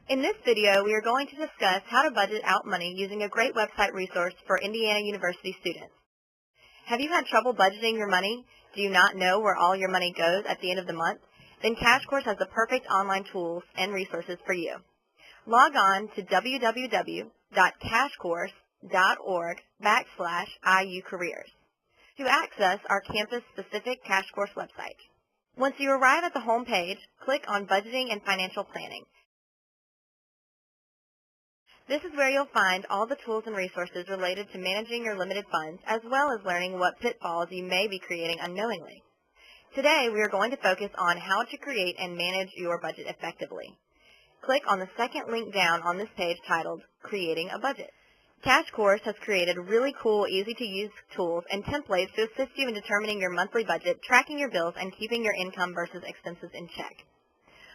In this video, we are going to discuss how to budget out money using a great website resource for Indiana University students. Have you had trouble budgeting your money? Do you not know where all your money goes at the end of the month? Then Cash Course has the perfect online tools and resources for you. Log on to www.cashcourse.org/IUcareers to access our campus-specific Cash Course website. Once you arrive at the home page, click on Budgeting and Financial Planning. This is where you'll find all the tools and resources related to managing your limited funds, as well as learning what pitfalls you may be creating unknowingly. Today, we are going to focus on how to create and manage your budget effectively. Click on the second link down on this page titled Creating a Budget. Cash Course has created really cool, easy-to-use tools and templates to assist you in determining your monthly budget, tracking your bills, and keeping your income versus expenses in check.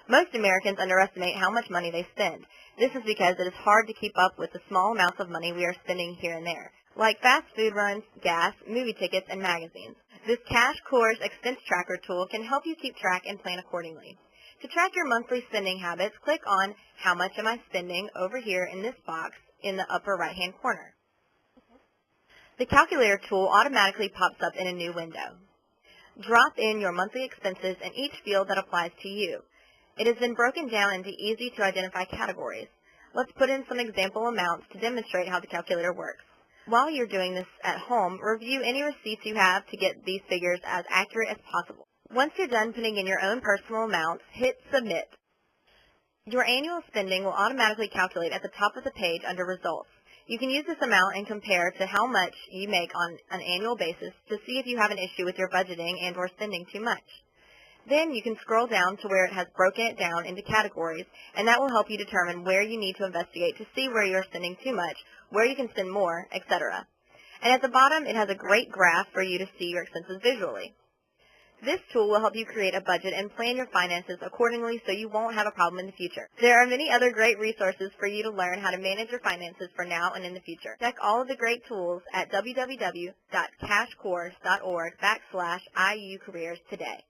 Most Americans underestimate how much money they spend. This is because it is hard to keep up with the small amounts of money we are spending here and there, like fast food runs, gas, movie tickets, and magazines. This Cash Course expense tracker tool can help you keep track and plan accordingly. To track your monthly spending habits, click on How Much Am I Spending over here in this box in the upper right-hand corner. The calculator tool automatically pops up in a new window. Drop in your monthly expenses in each field that applies to you. It has been broken down into easy-to-identify categories. Let's put in some example amounts to demonstrate how the calculator works. While you're doing this at home, review any receipts you have to get these figures as accurate as possible. Once you're done putting in your own personal amounts, hit Submit. Your annual spending will automatically calculate at the top of the page under Results. You can use this amount and compare to how much you make on an annual basis to see if you have an issue with your budgeting and or spending too much. Then you can scroll down to where it has broken it down into categories, and that will help you determine where you need to investigate to see where you're spending too much, where you can spend more, etc. And at the bottom, it has a great graph for you to see your expenses visually. This tool will help you create a budget and plan your finances accordingly so you won't have a problem in the future. There are many other great resources for you to learn how to manage your finances for now and in the future. Check all of the great tools at www.cashcourse.org/IUcareers today.